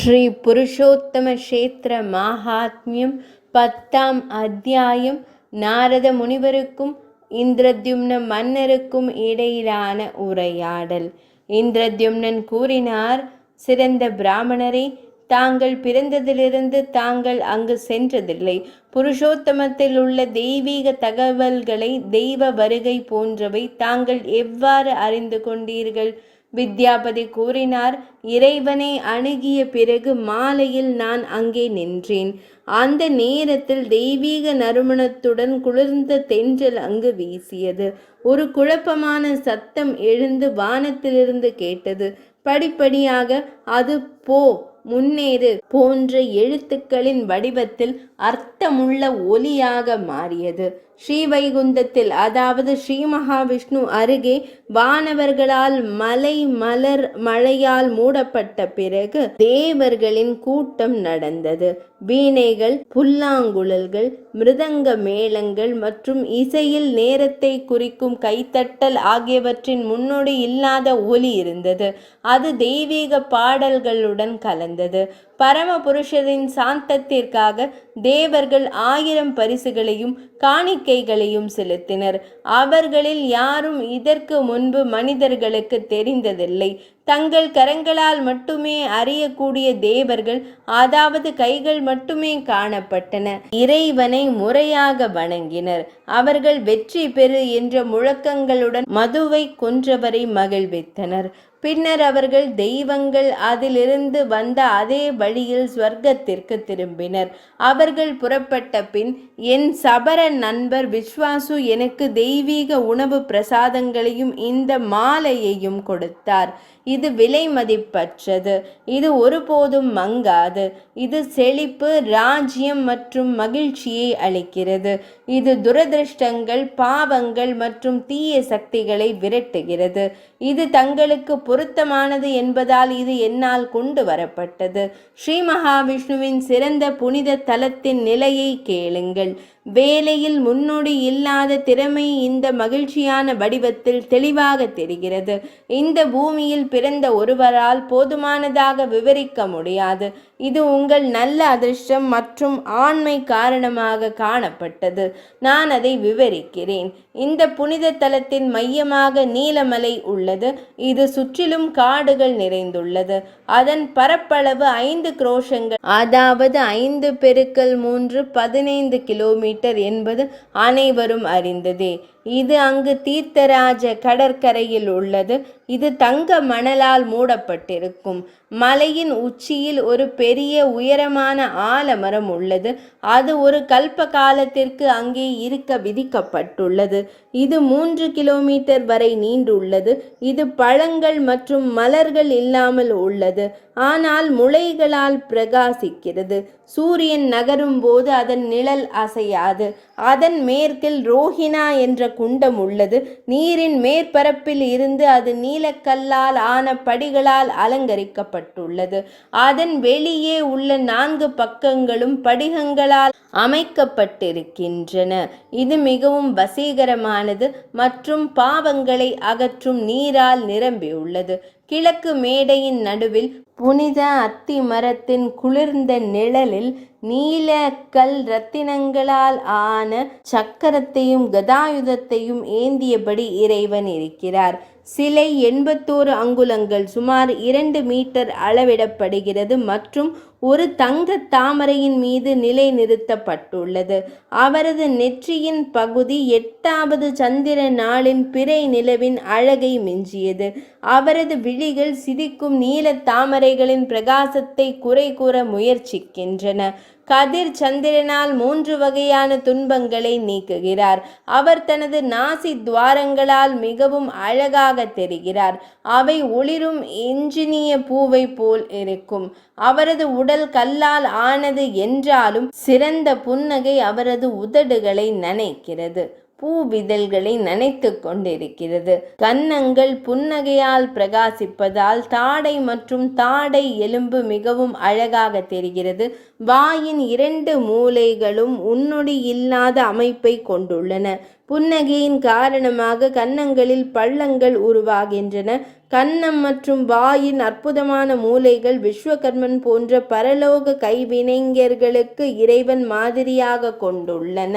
ஸ்ரீ புருஷோத்தம க்ஷேத்திர மாஹாத்மியம் 10ஆம் அத்தியாயம். நாரத முனிவருக்கும் இந்திரத்யும்ன மன்னருக்கும் இடையிலான உரையாடல். இந்திரத்யும்னன் கூறினார், சிறந்த பிராமணரே, தாங்கள் பிறந்ததிலிருந்து தாங்கள் அங்கு சென்றதில்லை. புருஷோத்தமத்தில் உள்ள தெய்வீக தகவல்களை, தெய்வ வருகை போன்றவை தாங்கள் எவ்வாறு அறிந்து கொண்டீர்கள்? வித்யாபதி கூறினார், இறைவனை அணுகிய பிறகு மாலையில் நான் அங்கே நின்றேன். அந்த நேரத்தில் தெய்வீக நறுமணத்துடன் குளிர்ந்த தென்றல் அங்கு வீசியது. ஒரு குழப்பமான சத்தம் எழுந்து வானத்திலிருந்து கேட்டது. படிப்படியாக அது போ, முன்னேறு போன்ற எழுத்துக்களின் வடிவத்தில் அர்த்தமுள்ள ஒலியாக மாறியது. ஸ்ரீவைகுந்தத்தில், அதாவது ஸ்ரீ மகாவிஷ்ணு அருகே வானவர்களால் மழையால் மூடப்பட்ட பிறகு தேவர்களின் கூட்டம் நடந்தது. வீணைகள், புல்லாங்குழல்கள், மிருதங்க மேளங்கள் மற்றும் இசையில் நேரத்தை குறிக்கும் கைத்தட்டல் ஆகியவற்றின் முன்னோடி இல்லாத ஒலி இருந்தது. அது தெய்வீக பாடல்களுடன் கலந்தது. பரமபுருஷரின் சாந்தத்திற்காக தேவர்கள் 1000 பரிசுகளையும் காணிக்கைகளையும் செலுத்தினர். அவர்களில் யாரும் இதற்கு முன்பு மனிதர்களுக்கு தெரிந்ததில்லை. தங்கள் கரங்களால் மட்டுமே அறியக்கூடிய தேவர்கள், அதாவது கைகள் மட்டுமே காணப்பட்டன, இறைவனை முறையாக வணங்கினர். அவர்கள் வெற்றி பெறு என்ற முழக்கங்களுடன் மதுவை கொன்றவரை மகிழ்வித்தனர். பின்னர் அவர்கள் தெய்வங்கள் அதிலிருந்து வந்த அதே வழியில் ஸ்வர்க்கத்திற்கு திரும்பினர். அவர்கள் புறப்பட்ட பின் என் சபர நண்பர் விஸ்வாசு எனக்கு தெய்வீக உணவு பிரசாதங்களையும் இந்த மாலையையும் கொடுத்தார். இது விலை மதிப்பற்றது. இது ஒருபோதும் மங்காது. இது செழிப்பு, ராஜ்யம் மற்றும் மகிழ்ச்சியை அளிக்கிறது. இது துரதிருஷ்டங்கள், பாவங்கள் மற்றும் தீய சக்திகளை விரட்டுகிறது. இது தங்களுக்கு பொருத்தமானது என்பதால் இது என்னால் கொண்டு வரப்பட்டது. ஸ்ரீ மகாவிஷ்ணுவின் சிறந்த புனித தலத்தின் நிலையை கேளுங்கள். வேலையில் முன்னோடி இல்லாத திறமை இந்த மகிழ்ச்சியான வடிவத்தில் தெளிவாக தெரிகிறது. இந்த பூமியில் பிறந்த ஒருவரால் போதுமானதாக விவரிக்க முடியாது. இது உங்கள் நல்ல அதிர்ஷ்டம் மற்றும் ஆண்மை காரணமாக காணப்பட்டது. நான் அதை விவரிக்கிறேன். இந்த புனித தலத்தின் மையமாக நீலமலை உள்ளது. இது சுற்றிலும் காடுகள் நிறைந்துள்ளது. அதன் பரப்பளவு 5 குரோஷங்கள், அதாவது 5 பெருக்கல் 3 15 கிலோமீட்டர் என்பது அனைவரும் அறிந்ததே. இது அங்கு தீர்த்தராஜ கடற்கரையில் உள்ளது. இது தங்க மணலால் மூடப்பட்டிருக்கும். மலையின் உச்சியில் ஒரு பெரிய உயரமான ஆலமரம் உள்ளது. அது ஒரு கல்ப காலத்திற்கு அங்கே இருக்க விதிக்கப்பட்டுள்ளது. இது 3 கிலோமீட்டர் வரை நீண்டுள்ளது. இது பழங்கள் மற்றும் மலர்கள் இல்லாமல் உள்ளது, ஆனால் முளைகளால் பிரகாசிக்கிறது. சூரியன் நகரும் போது அதன் நிழல் அசையாது. அதன் மேற்கில் ரோஹிணா என்ற குண்டம் உள்ளது. நீரின் மேற்பரப்பில் இருந்து அது நீலக்கல்லால் ஆன படிகளால் அலங்கரிக்கப்பட்டுள்ளது. அதன் வெளியே உள்ள 4 பக்கங்களும் படிகங்களால் அமைக்கப்பட்டிருக்கின்றன. இது மிகவும் வசீகரமானது மற்றும் பாவங்களை அகற்றும் நீரால் நிரம்பியுள்ளது. கிழக்கு மேடையின் நடுவில் புனித அத்தி மரத்தின் குளிர்ந்த நிழலில் நீல கல் ரத்தினங்களால் ஆன சக்கரத்தையும் கதாயுதத்தையும் ஏந்தியபடி இறைவன் இருக்கிறார். சிலை 81 அங்குலங்கள், சுமார் 2 மீட்டர் அளவிடப்படுகிறது மற்றும் ஒரு தங்க தாமரையின் மீது நிலை நிறுத்தப்பட்டுள்ளது. அவரது நெற்றியின் பகுதி 8வது சந்திர நாளின் பிறை நிலவின் அழகை மிஞ்சியது. அவரது விழிகள் சிரிக்கும் நீல தாமரைகளின் பிரகாசத்தை குறை கூற முயற்சிக்கின்றன. கதிர் சந்திரனால் 3 வகையான துன்பங்களை நீக்குகிறார். அவர் தனது நாசி துவாரங்களால் மிகவும் அழகாக தெரிகிறார். அவை ஒளிரும் எஞ்சினிய பூவை போல் இருக்கும். அவரது உடல் கல்லால் ஆனது என்றாலும் சிறந்த புன்னகை அவரது உதடுகளை நனைக்கிறது, பூவிதழ்களை நனைத்து கொண்டிருக்கிறது. கன்னங்கள் புன்னகையால் பிரகாசிப்பதால் தாடை மற்றும் தாடை எலும்பு மிகவும் அழகாக தெரிகிறது. வாயின் 2 மூலைகளும் உன்னொடி இல்லாத அமைப்பை கொண்டுள்ளன. புன்னகையின் காரணமாக கன்னங்களில் பள்ளங்கள் உருவாகின்றன. கன்னம் மற்றும் வாயின் அற்புதமான மூலைகள் விஸ்வகர்மன் போன்ற பரலோக கைவினைஞர்களுக்கு இறைவன் மாதிரியாக கொண்டுள்ளன.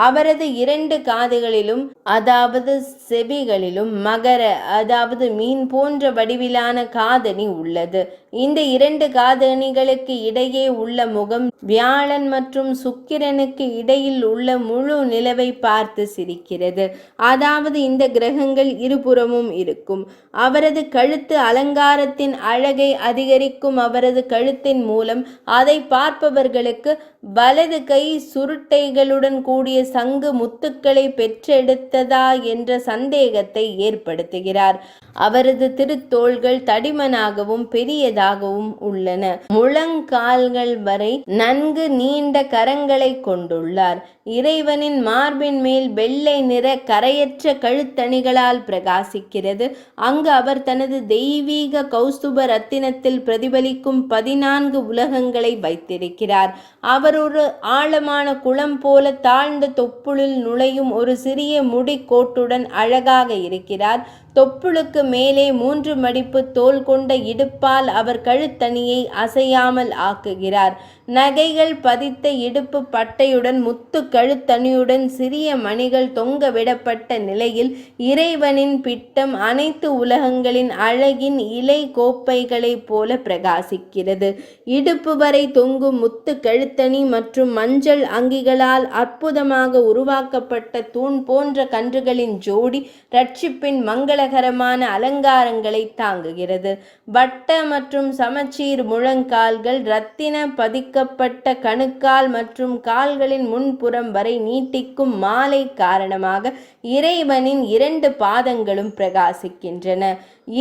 அவரது 2 காதுகளிலும் அதாவது செவிகளிலும் மகர அதாவது மீன் போன்ற வடிவிலான காதணி உள்ளது. இந்த 2 காதணிகளுக்கு இடையே உள்ள முகம் வியாழன் மற்றும் சுக்கிரனுக்கு இடையில் உள்ள முழு நிலவை பார்த்து சிரிக்கிறது. அதாவது இந்த கிரகங்கள் இருபுறமும் இருக்கும். அவரது கழுத்து அலங்காரத்தின் அழகை அதிகரிக்கும். அவரது கழுத்தின் மூலம் அதை பார்ப்பவர்களுக்கு வலது கை சுருட்டைகளுடன் கூடிய சங்கு முத்துக்களை பெற்றெடுத்ததா என்ற சந்தேகத்தை ஏற்படுத்துகிறார். அவரது திருத்தோள்கள் தடிமனாகவும் பெரியதாகவும் உள்ளன. முழங்கால்கள் வரை நன்கு நீண்ட கரங்களை கொண்டுள்ளார். இறைவனின் மார்பின் மேல் வெள்ளை நிற கரையற்ற கழுத்தணிகளால் பிரகாசிக்கிறது. அங்கு அவர் தனது தெய்வீக கௌஸ்துப ரத்தினத்தில் பிரதிபலிக்கும் 14 உலகங்களை வைத்திருக்கிறார். அவர் ஒரு ஆழமான குளம் போல தாழ்ந்த தொப்புளில் நுழையும் ஒரு சிறிய முடிக்கோட்டுடன் அழகாக இருக்கிறார். தொப்புளுக்கு மேலே 3 மடிப்பு தோல் கொண்ட இடுப்பால் அவர் கழுத்தணியை அசையாமல் ஆக்குகிறார். நகைகள் பதித்த இடுப்பு பட்டையுடன் முத்து கழுத்தணியுடன் சிறிய மணிகள் தொங்க விடப்பட்ட நிலையில் இறைவனின் பிட்டம் அனைத்து உலகங்களின் அழகின் இலை கோப்பைகளைப் போல பிரகாசிக்கிறது. இடுப்பு வரை தொங்கும் முத்து கழுத்தணி மற்றும் மஞ்சள் அங்கிகளால் அற்புதமாக உருவாக்கப்பட்ட தூண் போன்ற கன்றுகளின் ஜோடி ரட்சிப்பின் மங்களகரமான அலங்காரங்களை தாங்குகிறது. வட்ட மற்றும் சமச்சீர் முழங்கால்கள் இரத்தின பதிக்கப்பட்ட கணுக்கால் மற்றும் கால்களின் முன்புறம் வரை நீட்டிக்கும் மாலை காரணமாக இறைவனின் 2 பாதங்களும் பிரகாசிக்கின்றன.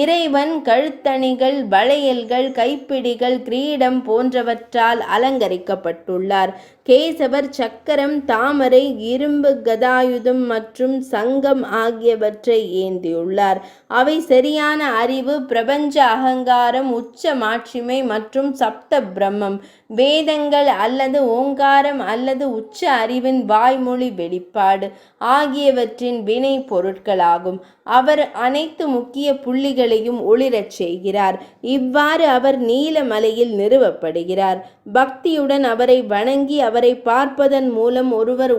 இறைவன் கழுத்தணிகள், வளையல்கள், கைப்பிடிகள், கிரீடம் போன்றவற்றால் அலங்கரிக்கப்பட்டுள்ளார். கேசவர் சக்கரம், தாமரை, இரும்பு கதாயுதம் மற்றும் சங்கம் ஆகியவற்றை ஏந்தியுள்ளார். அவை சரியான அறிவு, பிரபஞ்ச அகங்காரம், உச்ச மாட்சிமை மற்றும் சப்த பிரம்மம், வேதங்கள் அல்லது ஓங்காரம் அல்லது உச்ச அறிவின் வாய்மொழி வெளிப்பாடு ஆகியவற்றின் வினை பொருட்களாகும். அவர் அனைத்து முக்கிய புள்ளிகளையும் ஒளிரச் செய்கிறார். இவ்வாறு அவர் நீலமலையில் நிறுவப்படுகிறார். பக்தியுடன் அவரை வணங்கி அவரை பார்ப்பதன் மூலம் ஒருவர்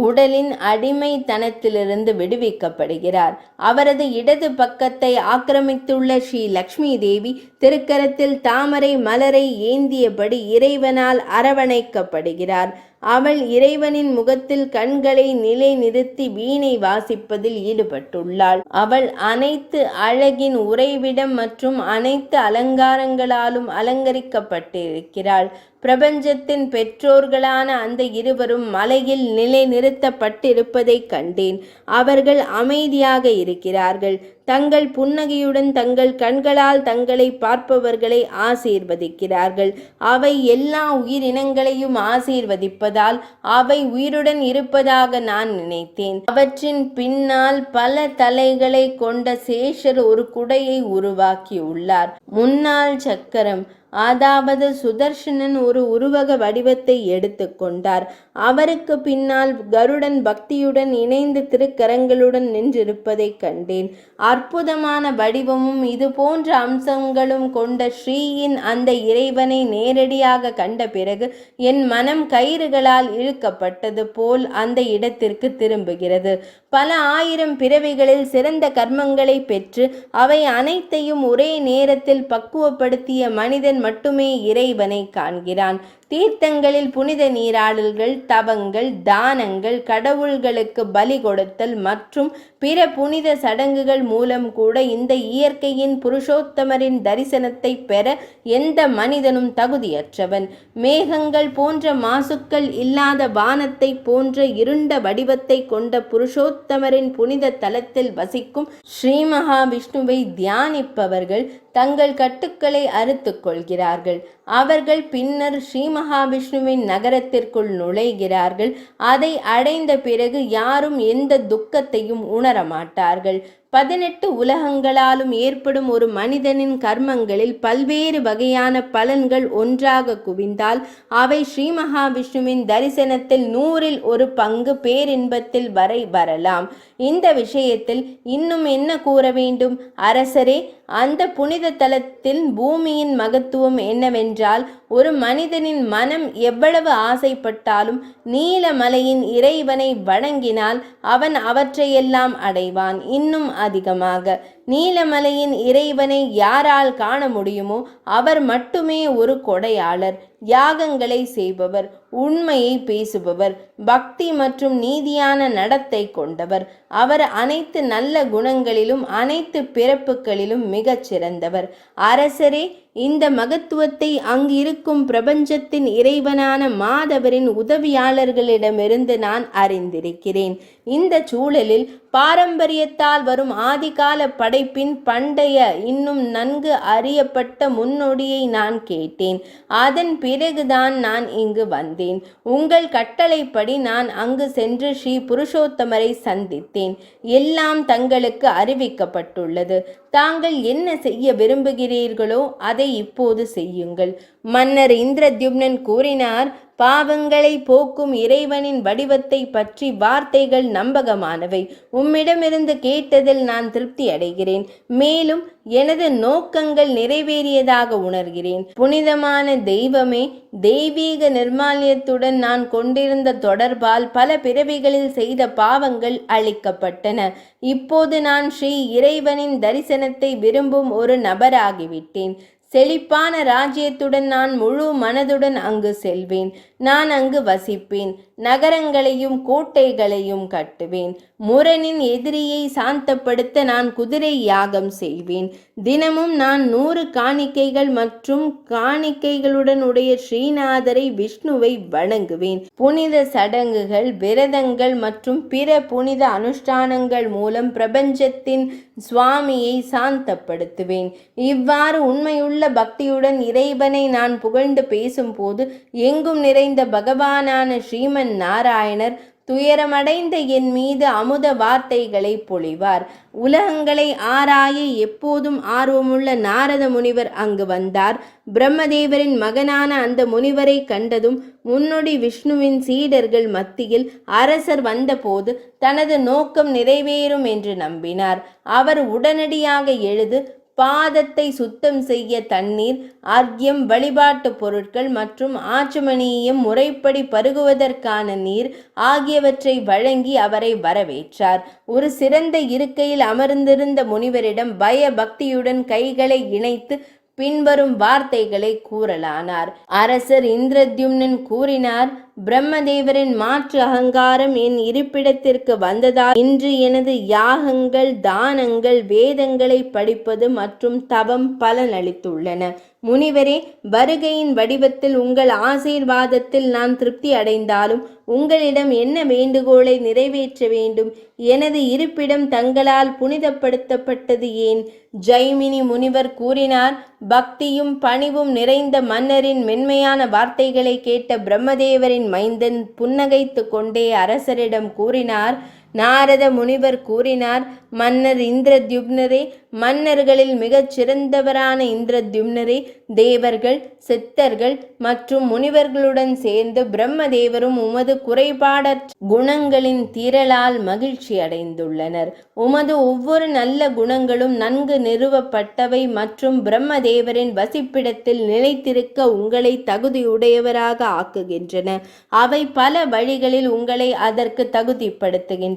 உடலின் அடிமைத்தனத்திலிருந்து விடுவிக்கப்படுகிறார். அவரது இடது பக்கத்தை ஆக்கிரமித்துள்ள ஸ்ரீ லக்ஷ்மி தேவி திருக்கரத்தில் தாமரை மலரை ஏந்தியபடி இறைவனால் அரவணைக்கப்படுகிறார். அவள் இறைவனின் முகத்தில் கண்களை நிலை நிறுத்தி வீணை வாசிப்பதில் ஈடுபட்டுள்ளாள். அவள் அனைத்து அழகின் உறைவிடம் மற்றும் அனைத்து அலங்காரங்களாலும் அலங்கரிக்கப்பட்டிருக்கிறாள். பிரபஞ்சத்தின் பெற்றோர்களான அந்த இருவரும் மலையில் நிலை நிறுத்தப்பட்டிருப்பதை கண்டேன். அவர்கள் அமைதியாக இருக்கிறார்கள். தங்கள் புன்னகையுடன் தங்கள் கண்களால் தங்களை பார்ப்பவர்களை ஆசீர்வதிக்கிறார்கள். அவை எல்லா உயிரினங்களையும் ஆசீர்வதிப்பதால் அவை உயிருடன் இருப்பதாக நான் நினைத்தேன். அவற்றின் பின்னால் பல தலைகளை கொண்ட சேஷர் ஒரு குடையை உருவாக்கியுள்ளார். முன்னாள் சக்கரம் அதாவது சுதர்ஷனன் ஒரு உருவக வடிவத்தை எடுத்துக்கொண்டார். அவருக்கு பின்னால் கருடன் பக்தியுடன் இணைந்து திருக்கரங்களுடன் நின்றிருப்பதை கண்டேன். அற்புதமான வடிவமும் இது போன்ற அம்சங்களும் கொண்ட ஸ்ரீயின் அந்த இறைவனை நேரடியாக கண்ட பிறகு என் மனம் கயிறுகளால் இழுக்கப்பட்டது போல் அந்த இடத்திற்கு திரும்புகிறது. பல ஆயிரம் பிறவிகளில் சிறந்த கர்மங்களை பெற்று அவை அனைத்தையும் ஒரே நேரத்தில் பக்குவப்படுத்திய மனிதன் மட்டுமே இறைவனை காண்கிறான். தீர்த்தங்களில் புனித நீராடல்கள், தவங்கள், தானங்கள், கடவுள்களுக்கு பலி கொடுத்தல் மற்றும் பிற புனித சடங்குகள் மூலம் கூட இந்த இயற்கையின் புருஷோத்தமரின் தரிசனத்தை பெற எந்த மனிதனும் தகுதியற்றவன். மேகங்கள் போன்ற மாசுக்கள் இல்லாத வானத்தை போன்ற இருண்ட வடிவத்தை கொண்ட புருஷோத்தமரின் புனித தலத்தில் வசிக்கும் ஸ்ரீ மகாவிஷ்ணுவை தியானிப்பவர்கள் தங்கள் கட்டுக்களை அறுத்து கொள்கிறார்கள். அவர்கள் பின்னர் ஸ்ரீ மகாவிஷ்ணுவின் நகரத்திற்குள் நுழைகிறார்கள். அதை அடைந்த பிறகு யாரும் எந்த துக்கத்தையும் உணரமாட்டார்கள். 18 உலகங்களாலும் ஏற்படும் ஒரு மனிதனின் கர்மங்களில் பல்வேறு வகையான பலன்கள் ஒன்றாக குவிந்தால் அவை ஸ்ரீ மகாவிஷ்ணுவின் தரிசனத்தில் 100ல் 1 பங்கு பேரின்பத்தில் வரை வரலாம். இந்த விஷயத்தில் இன்னும் என்ன கூற வேண்டும்? அரசரே, அந்த புனித தலத்தில் பூமியின் மகத்துவம் என்னவென்றால், ஒரு மனிதனின் மனம் எவ்வளவு ஆசைப்பட்டாலும் நீலமலையின் இறைவனை வணங்கினால் அவன் அவற்றையெல்லாம் அடைவான். இன்னும் அதிகமாக நீலமலையின் இறைவனை யாரால் காண முடியுமோ அவர் மட்டுமே ஒரு கொடையாளர், யாகங்களை செய்பவர், உண்மையை பேசுபவர், பக்தி மற்றும் நீதியான நடத்தை கொண்டவர். அவர் அனைத்து நல்ல குணங்களிலும் அனைத்து பிறப்புகளிலும் மிகச் சிறந்தவர். அரசரே, இந்த மகத்துவத்தை அங்கிருக்கும் பிரபஞ்சத்தின் இறைவனான மாதவரின் உதவியாளர்களிடமிருந்து நான் அறிந்திருக்கிறேன். இந்த சூழலில் பாரம்பரியத்தால் வரும் ஆதிகால படைப்பின் பண்டைய இன்னும் நன்கு அறியப்பட்ட முன்னோடியை நான் கேட்டேன். அதன் பிறகுதான் நான் இங்கு வந்தேன். உங்கள் கட்டளைப்படி நான் அங்கு சென்று ஸ்ரீ புருஷோத்தமரை சந்தித்தேன். எல்லாம் தங்களுக்கு அறிவிக்கப்பட்டுள்ளது. தாங்கள் என்ன செய்ய விரும்புகிறீர்களோ அதை இப்போது செய்யுங்கள். மன்னர் இந்திரத்யும்னன் கூறினார். பாவங்களை போக்கும் இறைவனின் வடிவத்தை பற்றி வார்த்தைகள் நம்பகமானவை. உம்மிடமிருந்து கேட்டதில் நான் திருப்தி அடைகிறேன். மேலும் எனது நோக்கங்கள் நிறைவேறியதாக உணர்கிறேன். புனிதமான தெய்வமே, தெய்வீக நிர்மால்யத்துடன் நான் கொண்டிருந்த தொடர்பால் பல பிறவிகளில் செய்த பாவங்கள் அழிக்கப்பட்டன. இப்போது நான் ஸ்ரீ இறைவனின் தரிசனத்தை விரும்பும் ஒரு நபராகிவிட்டேன். செழிப்பான ராஜ்யத்துடன் நான் முழு மனதுடன் அங்கு செல்வேன். நான் அங்கு வசிப்பேன். நகரங்களையும் கோட்டைகளையும் கட்டுவேன். முரணின் எதிரியை சாந்தப்படுத்த நான் குதிரை யாகம் செய்வேன். தினமும் நான் 100 காணிக்கைகள் மற்றும் காணிக்கைகளுடன் உடைய ஸ்ரீநாதரை விஷ்ணுவை வணங்குவேன். புனித சடங்குகள், விரதங்கள் மற்றும் பிற புனித அனுஷ்டானங்கள் மூலம் பிரபஞ்சத்தின் சுவாமியை சாந்தப்படுத்துவேன். இவ்வாறு உண்மையுள்ள பக்தியுடன் இறைவனை நான் புகழ்ந்து பேசும்போது எங்கும் நிறைந்த பகவானான ஸ்ரீமன் நாராயணர் துயரமடைந்த என் மீது அமுத வார்த்தைகளை பொழிவார். உலகங்களை ஆராய எப்போதும் ஆர்வமுள்ள நாரத முனிவர் அங்கு வந்தார். பிரம்மதேவரின் மகனான அந்த முனிவரை கண்டதும் முன்னோடி விஷ்ணுவின் சீடர்கள் மத்தியில் அரசர் வந்தபோது தனது நோக்கம் நிறைவேறும் என்று நம்பினார். அவர் உடனடியாக எழுது பாதத்தை சுத்தம் செய்ய தண்ணீர், அர்க்யம், வழிபாட்டு பொருட்கள் மற்றும் ஆச்சமணியம், முறைப்படி பருகுவதற்கான நீர் ஆகியவற்றை வழங்கி அவரை வரவேற்றார். ஒரு சிறந்த இருக்கையில் அமர்ந்திருந்த முனிவரிடம் பய பக்தியுடன் கைகளை இணைத்து பின்வரும் வார்த்தைகளை கூறலானார். அரசர் இந்திரத்யும்னன் கூறினார். பிரம்மதேவரின் மாற்று அகங்காரம் என் இருப்பிடத்திற்கு வந்ததால் இன்று எனது யாகங்கள், தானங்கள், வேதங்களை படிப்பது மற்றும் தவம் பலனளித்துள்ளன. முனிவரே, வருகையின் வடிவத்தில் உங்கள் ஆசீர்வாதத்தில் நான் திருப்தி அடைந்தாலும் உங்களிடம் என்ன வேண்டுகோளை நிறைவேற்ற வேண்டும்? எனது இருப்பிடம் தங்களால் புனிதப்படுத்தப்பட்டது ஏன்? ஜைமினி முனிவர் கூறினார். பக்தியும் பணிவும் நிறைந்த மன்னரின் மென்மையான வார்த்தைகளை கேட்ட பிரம்மதேவரின் மைந்தன் புன்னகைத்து கொண்டே அரசரிடம் கூறினார். நாரத முனிவர் கூறினார். மன்னர் இந்திரத்யும்னரே, மன்னர்களில் மிகச் சிறந்தவரான இந்திரத்யும்னரே, தேவர்கள், சித்தர்கள் மற்றும் முனிவர்களுடன் சேர்ந்து பிரம்மதேவரும் உமது குறைபாடற்ற குணங்களின் திரளால் மகிழ்ச்சி அடைந்துள்ளனர். உமது ஒவ்வொரு நல்ல குணங்களும் நன்கு நிறுவப்பட்டவை மற்றும் பிரம்மதேவரின் வசிப்பிடத்தில் நிலைத்திருக்க உங்களை தகுதியுடையவராக ஆக்குகின்றன. அவை பல வழிகளில் உங்களை அதற்கு தகுதிப்படுத்துகின்றன.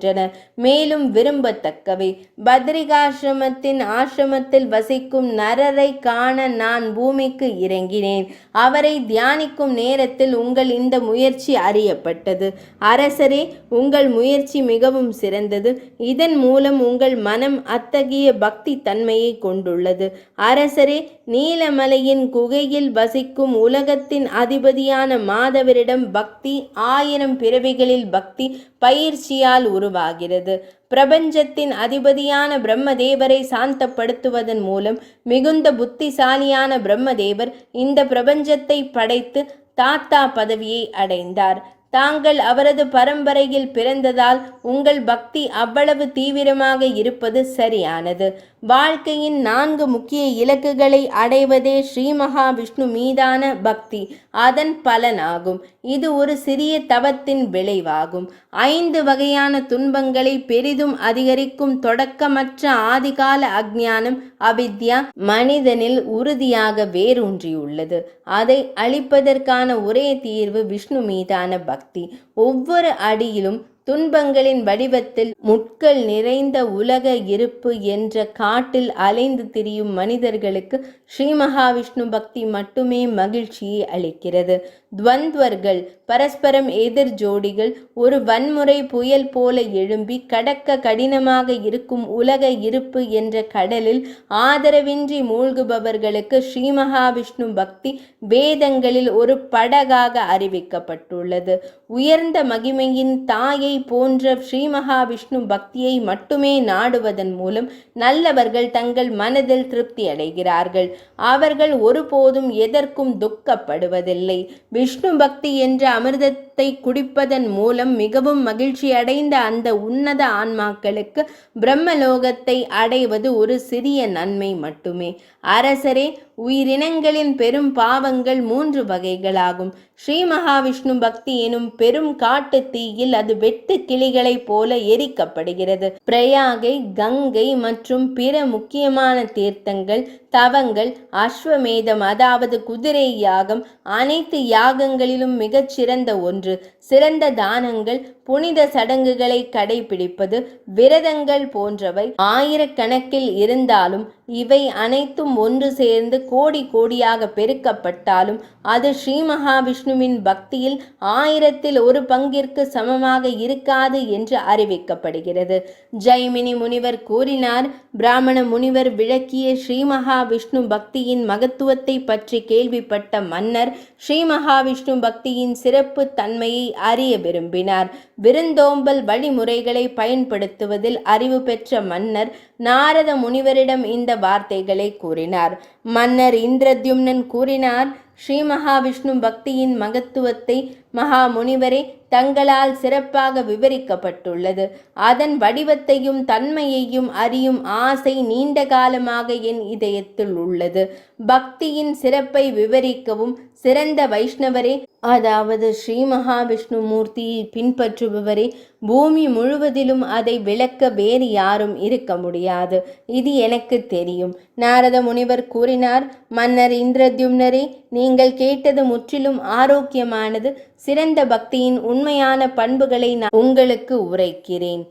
மேலும் விரும்பத்தக்கவை. பத்ரிகாசிரமத்தின் ஆசிரமத்தில் வசிக்கும் நரரை காண நான் பூமிக்கு இறங்கினேன். அவரை தியானிக்கும் நேரத்தில் உங்கள் இந்த முயற்சி அறியப்பட்டது. அரசரே, உங்கள் முயற்சி மிகவும் சிறந்தது. இதன் மூலம் உங்கள் மனம் அத்தகைய பக்தி தன்மையை கொண்டுள்ளது. அரசரே, நீலமலையின் குகையில் வசிக்கும் உலகத்தின் அதிபதியான மாதவரிடம் பக்தி 1000 பிறவிகளில் பக்தி பயிற்சியால் உருவாகிறது. பிரபஞ்சத்தின் அதிபதியான பிரம்மதேவரை சாந்தப்படுத்துவதன் மூலம் மிகுந்த புத்திசாலியான பிரம்மதேவர் இந்த பிரபஞ்சத்தை படைத்து தாத்தா பதவியை அடைந்தார். தாங்கள் அவரது பரம்பரையில் பிறந்ததால் உங்கள் பக்தி அவ்வளவு தீவிரமாக இருப்பது சரியானது. வாழ்க்கையின் 4 முக்கிய இலக்குகளை அடைவதே ஸ்ரீ மகாவிஷ்ணு மீதான பக்தி அதன் பலனாகும். இது ஒரு சிறிய தவத்தின் விளைவாகும். 5 வகையான துன்பங்களை பெரிதும் அதிகரிக்கும் தொடக்கமற்ற ஆதிகால அஞ்ஞானம் அவித்யா மனிதனில் உறுதியாக வேரூன்றியுள்ளது. அதை அழிப்பதற்கான ஒரே தீர்வு விஷ்ணு மீதான பக்தி. ஒவ்வொரு அடியிலும் துன்பங்களின் வடிவத்தில் முட்கள் நிறைந்த உலக இருப்பு என்ற காட்டில் அலைந்து திரியும் மனிதர்களுக்கு ஸ்ரீ மகாவிஷ்ணு பக்தி மட்டுமே மகிழ்ச்சியை அளிக்கிறது. துவந்துவர்கள், பரஸ்பரம் எதிர் ஜோடிகள் ஒரு வன்முறை புயல் போல எழும்பி கடக்க கடினமாக இருக்கும் உலக இருப்பு என்ற கடலில் ஆதரவின்றி மூழ்குபவர்களுக்கு ஸ்ரீ மகாவிஷ்ணு பக்தி வேதங்களில் ஒரு படகாக அறிவிக்கப்பட்டுள்ளது. உயர்ந்த மகிமையின் தாயை போன்ற ஸ்ரீ மகாவிஷ்ணு பக்தியை மட்டுமே நாடுவதன் மூலம் நல்லவர்கள் தங்கள் மனதில் திருப்தி அடைகிறார்கள். அவர்கள் ஒருபோதும் எதற்கும் துக்கப்படுவதில்லை. விஷ்ணு பக்தி என்ற அமிர்தத்தை குடிப்பதன் மூலம் மிகவும் மகிழ்ச்சி அடைந்த அந்த உன்னத ஆன்மாக்களுக்கு பிரம்மலோகத்தை அடைவது ஒரு சிறிய நன்மை மட்டுமே. அரசரே, உயிரினங்களின் பெரும் பாவங்கள் 3 வகைகளாகும். ஸ்ரீ மகாவிஷ்ணு பக்தி எனும் பெரும் காட்டு தீயில் அது வெட்டு கிளிகளைப் போல எரிக்கப்படுகிறது. பிரயாகை, கங்கை மற்றும் பிற முக்கியமான தீர்த்தங்கள், தவங்கள், அஸ்வமேதம் அதாவது குதிரை யாகம் அனைத்து யாகங்களிலும் மிகச்சிறந்த ஒன்று. சிறந்த தானங்கள், புனித சடங்குகளை கடைபிடிப்பது, விரதங்கள் போன்றவை ஆயிரக்கணக்கில் இருந்தாலும் இவை அனைத்தும் ஒன்று சேர்ந்து கோடி கோடியாக பெருக்கப்பட்டாலும் அது ஸ்ரீ மகாவிஷ்ணுவின் பக்தியில் 1000ல் 1 பங்கிற்கு சமமாக இருக்காது என்று அறிவிக்கப்படுகிறது. ஜெய்மினி முனிவர் கூறினார். பிராமண முனிவர் விளக்கிய ஸ்ரீ மகாவிஷ்ணு பக்தியின் மகத்துவத்தை பற்றி கேள்விப்பட்ட மன்னர் ஸ்ரீ மகாவிஷ்ணு பக்தியின் சிறப்பு தன்மையை அறிய விரும்பினார். விருந்தோம்பல் வழிமுறைகளை பயன்படுத்துவதில் அறிவு பெற்ற மன்னர் நாரத முனிவரிடம் இந்த வார்த்தைகளை கூறினார். மன்னர் இந்திரத்யும்னன் கூறினார், ஸ்ரீ மகாவிஷ்ணு பக்தியின் மகத்துவத்தை மகா முனிவரே தங்களால் சிறப்பாக விவரிக்கப்பட்டுள்ளது. அதன் வடிவத்தையும் தன்மையையும் அறியும் ஆசை நீண்ட காலமாக என் இதயத்தில் உள்ளது. பக்தியின் சிறப்பை விவரிக்கவும் சிறந்த வைஷ்ணவரே, அதாவது ஸ்ரீ மகாவிஷ்ணு மூர்த்தியை பின்பற்றுபவரே, பூமி முழுவதிலும் அதை விளக்க வேறு யாரும் இருக்க முடியாது. இது எனக்கு தெரியும். நாரத முனிவர் கூறினார். மன்னர் இந்திரத்யும்னரே, நீங்கள் கேட்டது முற்றிலும் ஆரோக்கியமானது. சிறந்த பக்தியின் உண்மையான பண்புகளை நான் உங்களுக்கு உரைக்கிறேன்.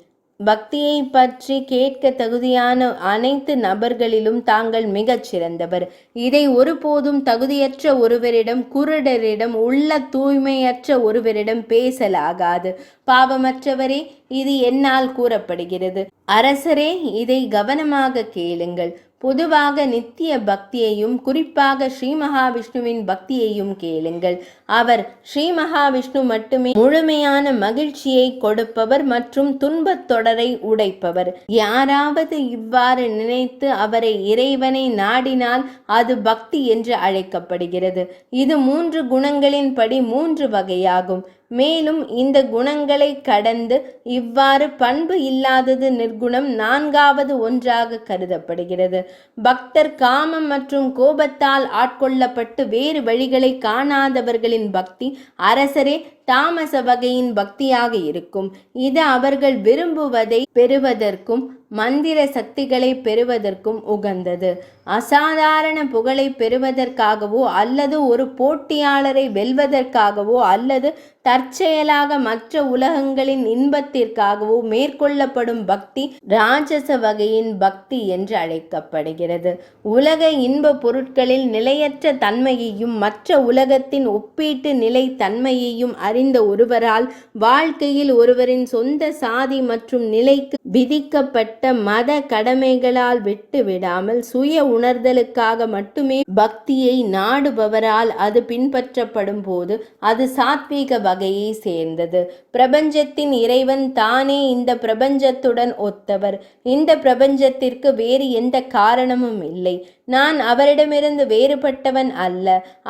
பக்தியை பற்றி கேட்க தகுதியான அனைத்து நபர்களிலும் தாங்கள் மிகச் சிறந்தவர். இதை ஒருபோதும் தகுதியற்ற ஒருவரிடம், குருடரிடம், உள்ள தூய்மையற்ற ஒருவரிடம் பேசலாகாது. பாவமற்றவரே, இது என்னால் கூறப்படுகிறது. அரசரே, இதை கவனமாக கேளுங்கள். பொதுவாக நித்திய பக்தியையும் குறிப்பாக ஸ்ரீ மகாவிஷ்ணுவின் பக்தியையும் கேளுங்கள். அவர் ஸ்ரீ மகாவிஷ்ணு மட்டுமே முழுமையான மகிழ்ச்சியை கொடுப்பவர் மற்றும் துன்பத் தொடரை உடைப்பவர். யாராவது இவ்வாறு நினைத்து அவரை இறைவனை நாடினால் அது பக்தி என்று அழைக்கப்படுகிறது. இது 3 குணங்களின் படி 3 வகையாகும். மேலும் இந்த குணங்களை கடந்து இவ்வாறு பண்பு இல்லாதது நிர்குணம் 4வது ஒன்றாக கருதப்படுகிறது. பக்தர் காமம் மற்றும் கோபத்தால் ஆட்கொள்ளப்பட்டு வேறு வழிகளை காணாதவர்களின் பக்தி அரசரே தாமச வகையின் பக்தியாக இருக்கும். இது அவர்கள் விரும்புவதை பெறுவதற்கும் மந்திர சக்திகளை பெறுவதற்கும் உகந்தது. அசாதாரண புகழை பெறுவதற்காகவோ அல்லது ஒரு போட்டியாளரை வெல்வதற்காகவோ அல்லது தற்செயலாக மற்ற உலகங்களின் இன்பத்திற்காகவோ மேற்கொள்ளப்படும் பக்தி ராஜச வகையின் பக்தி என்று அழைக்கப்படுகிறது. உலக இன்ப பொருட்களில் நிலையற்ற தன்மையையும் மற்ற உலகத்தின் ஒப்பீட்டு நிலை தன்மையையும் அறிந்த ஒருவரால் வாழ்க்கையில் ஒருவரின் சொந்த சாதி மற்றும் நிலைக்கு விதிக்கப்பட்ட மத கடமைகளால் விட்டு விடாமல் சுய உணர்தலுக்காக மட்டுமே பக்தியை நாடுபவரால் அது பின்பற்றப்படும் போது அது சாத்வீக வகையை சேர்ந்தது. பிரபஞ்சத்தின் இறைவன் தானே இந்த பிரபஞ்சத்துடன் ஒத்தவர். இந்த பிரபஞ்சத்திற்கு வேறு எந்த காரணமும் இல்லை. நான் அவரிடமிருந்து வேறுபட்டவன் அல்ல.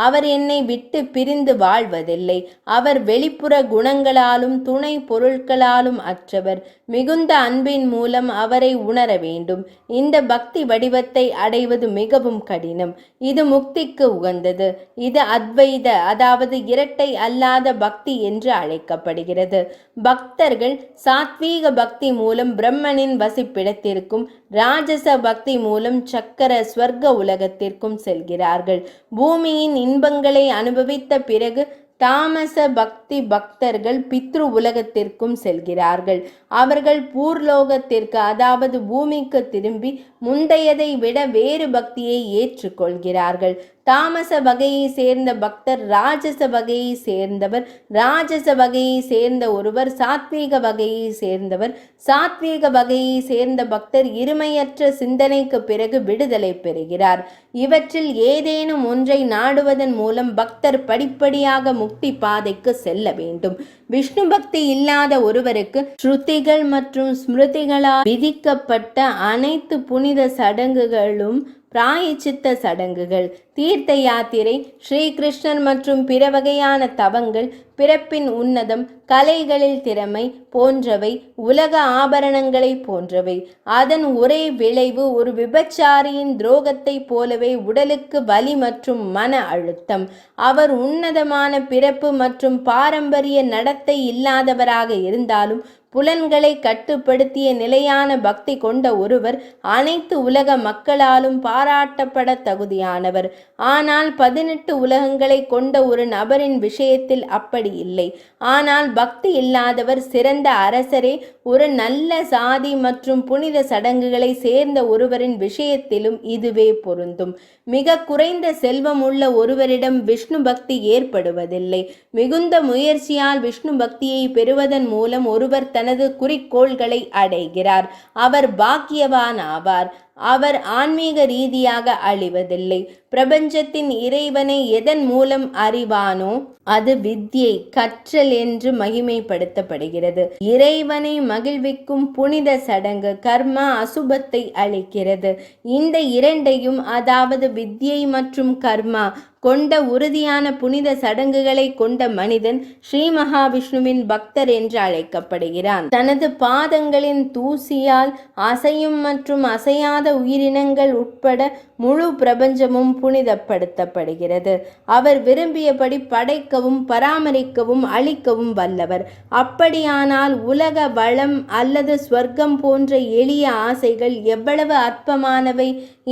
அவர் என்னை விட்டு பிரிந்து வாழ்வதில்லை. அவர் வெளிப்புற குணங்களாலும் துணை பொருட்களாலும் அற்றவர். மிகுந்த அன்பின் மூலம் அவரை உணர வேண்டும். இந்த பக்தி வடிவத்தை அடைவது மிகவும் கடினம். இது முக்திக்கு உகந்தது. இது அத்வைத, அதாவது இரட்டை அல்லாத பக்தி என்று அழைக்கப்படுகிறது. பக்தர்கள் சாத்வீக பக்தி மூலம் பிரம்மனின் வசிப்பிடத்திற்கும், ராஜச பக்தி மூலம் சக்கர ஸ்வர்க்க உலகத்திற்கும் செல்கிறார்கள். பூமியின் இன்பங்களை அனுபவித்த பிறகு தாமச பக்தி பக்தர்கள் பித்ரு உலகத்திற்கும் செல்கிறார்கள். அவர்கள் பூர்லோகத்திற்கு, அதாவது பூமிக்கு திரும்பி முந்தையதை விட வேறு பக்தியை ஏற்றுக்கொள்கிறார்கள். தாமச வகையை சேர்ந்த பக்தர் ராஜச வகையை சேர்ந்தவர், ராஜச வகையை சேர்ந்த ஒருவர் சாத்வீக வகையை சேர்ந்தவர், சாத்வீக வகையை சேர்ந்த பக்தர் இருமையற்ற சிந்தனைக்கு பிறகு விடுதலை பெறுகிறார். இவற்றில் ஏதேனும் ஒன்றை நாடுவதன் மூலம் பக்தர் படிப்படியாக முக்தி பாதைக்கு செல்ல வேண்டும். விஷ்ணு பக்தி இல்லாத ஒருவருக்கு ஸ்ருதிகள் மற்றும் ஸ்மிருதிகளால் விதிக்கப்பட்ட அனைத்து புனித சடங்குகளும் பிராயச்சித்த சடங்குகள், தீர்த்த யாத்திரை, ஸ்ரீகிருஷ்ணர் மற்றும் பிற வகையான தவங்கள், பிறப்பின் உன்னதம், கலைகளில் திறமை போன்றவை, உலக ஆபரணங்களை போன்றவை. அதன் ஒரே விளைவு ஒரு விபச்சாரியின் துரோகத்தை போலவே உடலுக்கு வலி மற்றும் மன அழுத்தம். அவர் உன்னதமான பிறப்பு மற்றும் பாரம்பரிய நடத்தை இல்லாதவராக இருந்தாலும் புலன்களை கட்டுப்படுத்திய நிலையான பக்தி கொண்ட ஒருவர் அனைத்து உலக மக்களாலும் பாராட்டப்பட தகுதியானவர். ஆனால் 18 உலகங்களை கொண்ட ஒரு நபரின் விஷயத்தில் அப்படி இல்லை. ஆனால் பக்தி இல்லாதவர் சிறந்த அரசரே ஒரு நல்ல சாதி மற்றும் புனித சடங்குகளை சேர்ந்த ஒருவரின் விஷயத்திலும் இதுவே பொருந்தும். மிக குறைந்த செல்வம் உள்ள ஒருவரிடம் விஷ்ணு பக்தி ஏற்படுவதில்லை. மிகுந்த முயற்சியால் விஷ்ணு பக்தியை பெறுவதன் மூலம் ஒருவர் தனது குறிக்கோள்களை அடைகிறார். அவர் பாக்கியவான் ஆவார். அவர் ஆன்மீக ரீதியாக அழிவதில்லை. பிரபஞ்சத்தின் இறைவனை எதன் மூலம் அறிவானோ அது வித்யை, கற்றல் என்று மகிமைப்படுத்தப்படுகிறது. இறைவனை மகிழ்விக்கும் புனித சடங்கு கர்மா அசுபத்தை அளிக்கிறது. இந்த இரண்டையும், அதாவது வித்யை மற்றும் கர்மா கொண்ட உறுதியான புனித சடங்குகளை கொண்ட மனிதன் ஸ்ரீ மகாவிஷ்ணுவின் பக்தர் என்று அழைக்கப்படுகிறான். தனது பாதங்களின் தூசியால் அசையும் மற்றும் அசையாத உயிரினங்கள் உட்பட முழு பிரபஞ்சமும் புனிதப்படுத்தப்படுகிறது. அவர் விரும்பியபடி படைக்கவும் பராமரிக்கவும் அழிக்கவும் வல்லவர். அப்படியானால் உலக வளம் அல்லது ஸ்வர்க்கம் போன்ற எளிய ஆசைகள் எவ்வளவு அற்பமானவை!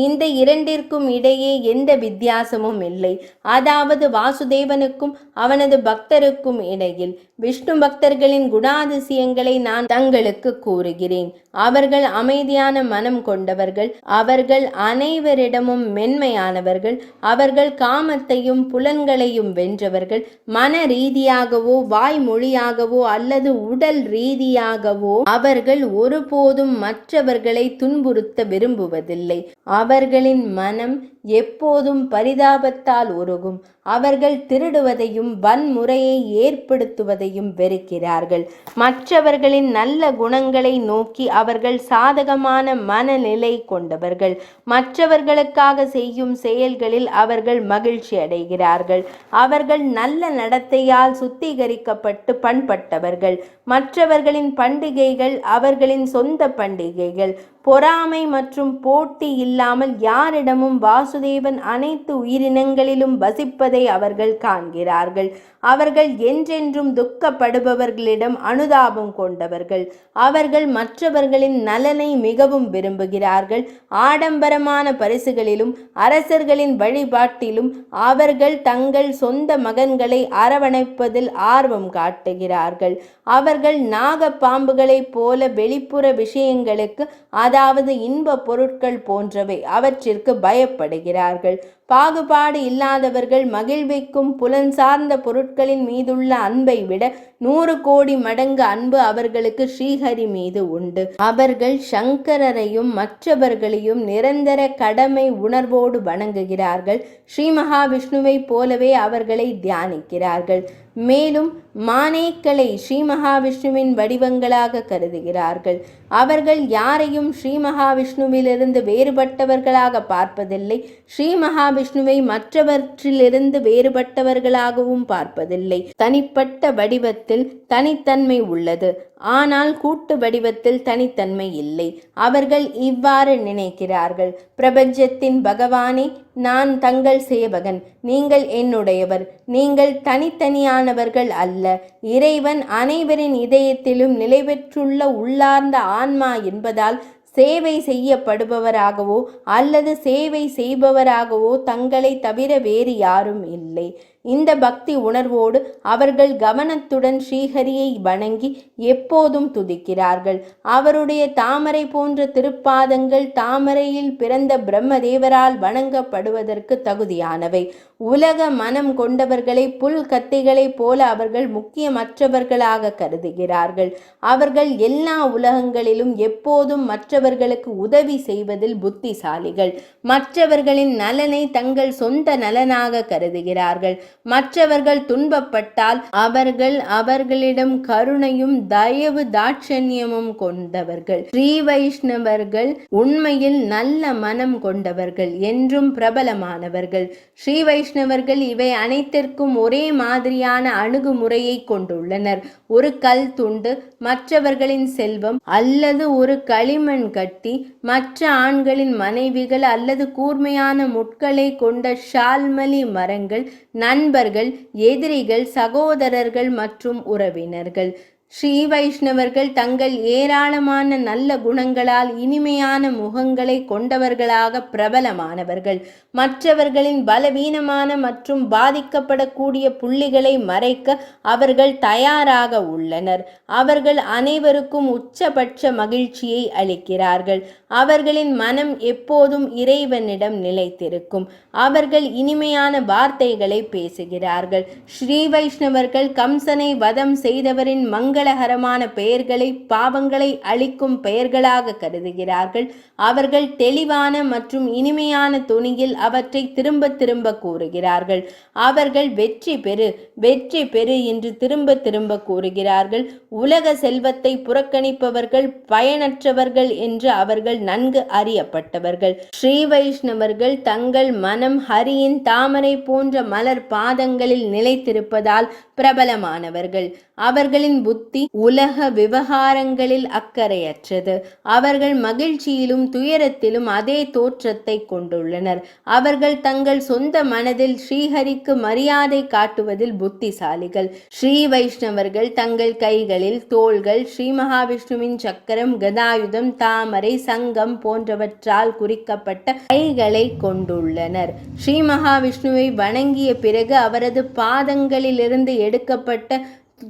இந்த இரண்டிற்கும் இடையே எந்த வித்தியாசமும் இல்லை. அதாவது வாசுதேவனுக்கும் அவனது பக்தருக்கும் இடையில். விஷ்ணு பக்தர்களின் குணாதிசயங்களை நான் தங்களுக்கு கூறுகிறேன். அவர்கள் அமைதியான மனம் கொண்டவர்கள். அவர்கள் அனைவரிடமும் மென்மையானவர்கள். அவர்கள் காமத்தையும் புலன்களையும் வென்றவர்கள். மன ரீதியாகவோ வாய்மொழியாகவோ அல்லது உடல் ரீதியாகவோ அவர்கள் ஒருபோதும் மற்றவர்களை துன்புறுத்த விரும்புவதில்லை. அவர்களின் மனம் எப்போதும் பரிதாபத்தால் உருகும். அவர்கள் திருடுவதையும் வன்முறையை ஏற்படுத்துவதையும் வெறுக்கிறார்கள். மற்றவர்களின் நல்ல குணங்களை நோக்கி அவர்கள் சாதகமான மனநிலை கொண்டவர்கள். மற்றவர்களுக்காக செய்யும் செயல்களில் அவர்கள் மகிழ்ச்சி அடைகிறார்கள். அவர்கள் நல்ல நடத்தையால் சுத்திகரிக்கப்பட்டு பண்பட்டவர்கள். மற்றவர்களின் பண்டிகைகள் அவர்களின் சொந்த பண்டிகைகள். பொறாமை மற்றும் போட்டி இல்லாமல் யாரிடமும் வாசுதேவன் அனைத்து உயிரினங்களிலும் வசிப்பதை அவர்கள் காண்கிறார்கள். அவர்கள் என்றென்றும் துக்கப்படுபவர்களிடம் அனுதாபம் கொண்டவர்கள். அவர்கள் மற்றவர்களின் நலனை மிகவும் விரும்புகிறார்கள். ஆடம்பரமான பரிசுகளிலும் அரசர்களின் வழிபாட்டிலும் அவர்கள் தங்கள் சொந்த மகன்களை அரவணைப்பதில் ஆர்வம் காட்டுகிறார்கள். அவர்கள் நாக பாம்புகளைப் போல வெளிப்புற விஷயங்களுக்கு, அதாவது இன்ப பொருட்கள் போன்றவை, அவற்றிற்கு பயப்படுகிறார்கள். பாகுபாடு இல்லாதவர்கள் மகிழ்விக்கும் புலன் சார்ந்த பொருட்களின் மீதுள்ள அன்பை விட 100 கோடி மடங்கு அன்பு அவர்களுக்கு ஸ்ரீஹரி மீது உண்டு. அவர்கள் சங்கரரையும் மற்றவர்களையும் நிரந்தர கடமை உணர்வோடு வணங்குகிறார்கள். ஸ்ரீ மகாவிஷ்ணுவை போலவே அவர்களை தியானிக்கிறார்கள். மேலும் மானேக்களை ஸ்ரீ மகாவிஷ்ணுவின் வடிவங்களாக கருதுகிறார்கள். அவர்கள் யாரையும் ஸ்ரீ மகாவிஷ்ணுவிலிருந்து வேறுபட்டவர்களாக பார்ப்பதில்லை. ஸ்ரீ மகாவிஷ்ணுவை மற்றவற்றிலிருந்து வேறுபட்டவர்களாகவும் பார்ப்பதில்லை. தனிப்பட்ட வடிவத்தில் தனித்தன்மை உள்ளது, ஆனால் கூட்டு வடிவத்தில் தனித்தன்மை இல்லை. அவர்கள் இவ்வாறு நினைக்கிறார்கள்: பிரபஞ்சத்தின் பகவானே, நான் தங்கள் சேவகன், நீங்கள் என்னுடையவர். நீங்கள் தனித்தனியானவர்கள் அல்ல. இறைவன் அனைவரின் இதயத்திலும் நிலை பெற்றுள்ள உள்ளார்ந்த ஆன்மா என்பதால் சேவை செய்யப்படுபவராகவோ அல்லது சேவை செய்பவராகவோ தங்களை தவிர வேறு யாரும் இல்லை. இந்த பக்தி உணர்வோடு அவர்கள் கவனத்துடன் ஸ்ரீஹரியை வணங்கி எப்போதும் துதிக்கிறார்கள். அவருடைய தாமரை போன்ற திருப்பாதங்கள் தாமரையில் பிறந்த பிரம்மதேவரால் வணங்கப்படுவதற்கு தகுதியானவை. உலக மனம் கொண்டவர்களை புல் கத்திகளைப் போல அவர்கள் முக்கியமற்றவர்களாக கருதுகிறார்கள். அவர்கள் எல்லா உலகங்களிலும் எப்போதும் மற்றவர்களுக்கு உதவி செய்வதில் புத்திசாலிகள். மற்றவர்களின் நலனை தங்கள் சொந்த நலனாக கருதுகிறார்கள். மற்றவர்கள் துன்பப்பட்டால் அவர்களிடம் கருணையும் தயவு தாட்சண்யமும் கொண்டவர்கள். ஸ்ரீ வைஷ்ணவர்கள் உண்மையில் நல்ல மனம் கொண்டவர்கள் என்றும் பிரபலமானவர்கள். ஸ்ரீ வைஷ்ணவர்கள் இவை அனைத்திற்கும் ஒரே மாதிரியான அணுகுமுறையை கொண்டுள்ளனர். ஒரு கல் துண்டு, மற்றவர்களின் செல்வம், அல்லது ஒரு களிமண் கட்டி, மற்ற ஆண்களின் மனைவிகள், அல்லது கூர்மையான முட்களை கொண்ட ஷால்மலி மரங்கள், நண்பர்கள், எதிரிகள், சகோதரர்கள் மற்றும் உறவினர்கள். ஸ்ரீ வைஷ்ணவர்கள் தங்கள் ஏராளமான நல்ல குணங்களால் இனிமையான முகங்களை கொண்டவர்களாக பிரபலமானவர்கள். மற்றவர்களின் பலவீனமான மற்றும் பாதிக்கப்படக்கூடிய புள்ளிகளை மறைக்க அவர்கள் தயாராக உள்ளனர். அவர்கள் அனைவருக்கும் உச்சபட்ச மகிழ்ச்சியை அளிக்கிறார்கள். அவர்களின் மனம் எப்போதும் இறைவனிடம் நிலைத்திருக்கும். அவர்கள் இனிமையான வார்த்தைகளை பேசுகிறார்கள். ஸ்ரீ வைஷ்ணவர்கள் கம்சனை வதம் செய்தவரின் மங்களகரமான பெயர்களை பாவங்களை அளிக்கும் பெயர்களாக கருதுகிறார்கள். அவர்கள் தெளிவான மற்றும் இனிமையான துணியில் அவற்றை திரும்ப திரும்ப கூறுகிறார்கள். அவர்கள் வெற்றி பெறு என்று திரும்ப திரும்ப கூறுகிறார்கள். உலக செல்வத்தை புறக்கணிப்பவர்கள் பயனற்றவர்கள் என்று அவர்கள் நன்கு அறியப்பட்டவர்கள். ஸ்ரீ வைஷ்ணவர்கள் தங்கள் மனம் ஹரியின் தாமரை போன்ற மலர் பாதங்களில் நிலைத்திருப்பதால் பிரபலமானவர்கள். அவர்களின் புத்தி உலக விவகாரங்களில் அக்கறையற்றது. அவர்கள் மகிழ்ச்சியிலும் துயரத்திலும் அதே தோற்றத்தை கொண்டுள்ளனர். அவர்கள் தங்கள் சொந்த மனதில் ஸ்ரீஹரிக்கு மரியாதை காட்டுவதில் புத்திசாலிகள். ஸ்ரீ வைஷ்ணவர்கள் தங்கள் கைகளில் தோள்கள், ஸ்ரீ மகாவிஷ்ணுவின் சக்கரம், கதாயுதம், தாமரை, சங்கம் போன்றவற்றால் குறிக்கப்பட்ட கைகளை கொண்டுள்ளனர். ஸ்ரீ மகாவிஷ்ணுவை வணங்கிய பிறகு அவரது பாதங்களிலிருந்து எடுக்கப்பட்ட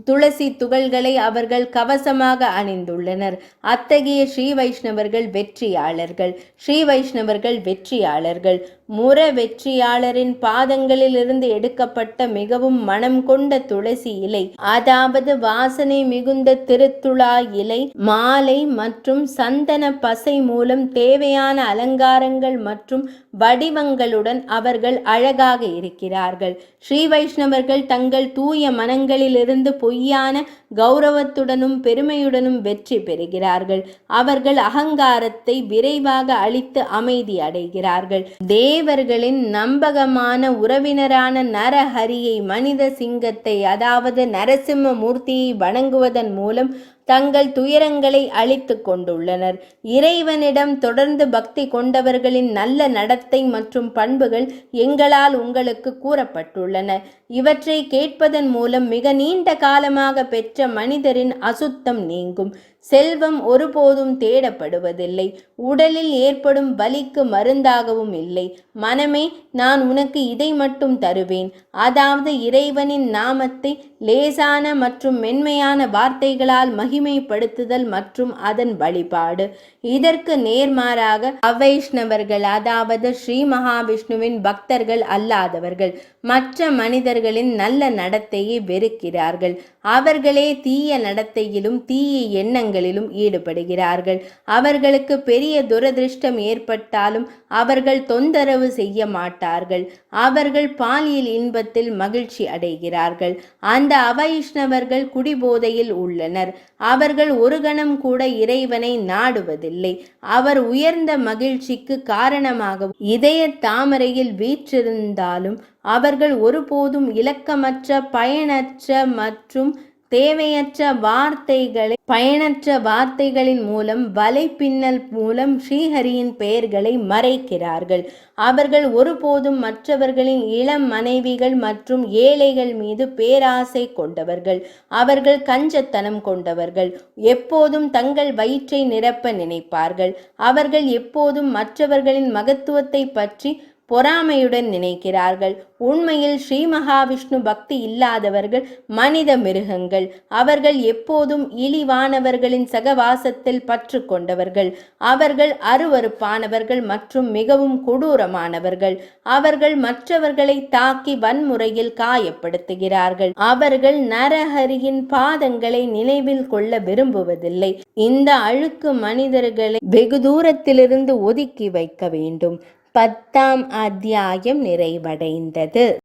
துளசி துகள்களை அவர்கள் கவசமாக அணிந்துள்ளனர். அத்தகைய ஸ்ரீ வைஷ்ணவர்கள் வெற்றியாளர்கள். ஸ்ரீ வைஷ்ணவர்கள் வெற்றியாளர்கள். வெற்றியாளரின் பாதங்களிலிருந்து எடுக்கப்பட்ட மிகவும் மனம் கொண்ட துளசி இலை, அதாவது வாசனை மிகுந்த திருத்துழா இலை, மாலை மற்றும் சந்தன பசை மூலம் தேவையான அலங்காரங்கள் மற்றும் வடிவங்களுடன் அவர்கள் அழகாக இருக்கிறார்கள். ஸ்ரீ வைஷ்ணவர்கள் தங்கள் தூய மனங்களிலிருந்து பொய்யான கௌரவத்துடனும் பெருமையுடனும் வெற்றி பெறுகிறார்கள். அவர்கள் அகங்காரத்தை விரைவாக அழித்து அமைதி அடைகிறார்கள். தேவர்களின் நம்பகமான உறவினரான நரஹரியை, மனித சிங்கத்தை, அதாவது நரசிம்ம மூர்த்தியை வணங்குவதன் மூலம் தங்கள் துயரங்களை அழித்து கொண்டுள்ளனர். இறைவனிடம் தொடர்ந்து பக்தி கொண்டவர்களின் நல்ல நடத்தை மற்றும் பண்புகள் எங்களால் உங்களுக்கு கூறப்பட்டுள்ளன. இவற்றை கேட்பதன் மூலம் மிக நீண்ட காலமாக பெற்ற மனிதரின் அசுத்தம் நீங்கும். செல்வம் ஒருபோதும் தேடப்படுவதில்லை. உடலில் ஏற்படும் வலிக்கு மருந்தாகவும் இல்லை. மனமே, நான் உனக்கு இதை மட்டும் தருவேன், அதாவது இறைவனின் நாமத்தை லேசான மற்றும் மென்மையான வார்த்தைகளால் மகிமைப்படுத்துதல் மற்றும் அதன் வழிபாடு. இதற்கு நேர்மாறாக அவைஷ்ணவர்கள், அதாவது ஸ்ரீ மகாவிஷ்ணுவின் பக்தர்கள் அல்லாதவர்கள், மற்ற மனிதர்களின் நல்ல நடத்தையை வெறுக்கிறார்கள். அவர்களே தீய நடத்தையிலும் தீய எண்ணங்கள் பயணங்களிலும் ஈடுபடுகிறார்கள். அவர்களுக்கு பெரிய துரதிருஷ்டம் ஏற்பட்டாலும் அவர்கள் தொந்தரவு செய்ய மாட்டார்கள். அவர்கள் பாலியல் இன்பத்தில் மகிழ்ச்சி அடைகிறார்கள். அந்த அவைஷ்ணவர்கள் குடிபோதையில் உள்ளனர். அவர்கள் ஒரு கணம் கூட இறைவனை நாடுவதில்லை. அவர் உயர்ந்த மகிழ்ச்சிக்கு காரணமாக இதய தாமரையில் வீற்றிருந்தாலும் அவர்கள் ஒருபோதும் இலக்கமற்ற பயனற்ற மற்றும் தேவையற்ற வார்த்தைகளின் மூலம் வலைப்பின்னல் மூலம் ஸ்ரீஹரியின் பெயர்களை மறைக்கிறார்கள். அவர்கள் ஒருபோதும் மற்றவர்களின் இளம் மனைவிகள் மற்றும் ஏழைகள் மீது பேராசை கொண்டவர்கள். அவர்கள் கஞ்சத்தனம் கொண்டவர்கள். எப்போதும் தங்கள் வயிற்றை நிரப்ப நினைப்பார்கள். அவர்கள் எப்போதும் மற்றவர்களின் மகத்துவத்தை பற்றி பொறாமையுடன் நினைக்கிறார்கள். உண்மையில் ஸ்ரீ மகாவிஷ்ணு பக்தி இல்லாதவர்கள் மனித மிருகங்கள். அவர்கள் எப்போதும் இழிவானவர்களின் சகவாசத்தில் பற்று கொண்டவர்கள். அவர்கள் அருவருப்பானவர்கள் மற்றும் மிகவும் கொடூரமானவர்கள். அவர்கள் மற்றவர்களை தாக்கி வன்முறையில் காயப்படுத்துகிறார்கள். அவர்கள் நரஹரியின் பாதங்களை நினைவில் கொள்ள விரும்புவதில்லை. இந்த அழுக்கு மனிதர்களை வெகு தூரத்திலிருந்து ஒதுக்கி வைக்க வேண்டும். 10ஆம் அத்தியாயம் நிறைவடைந்தது.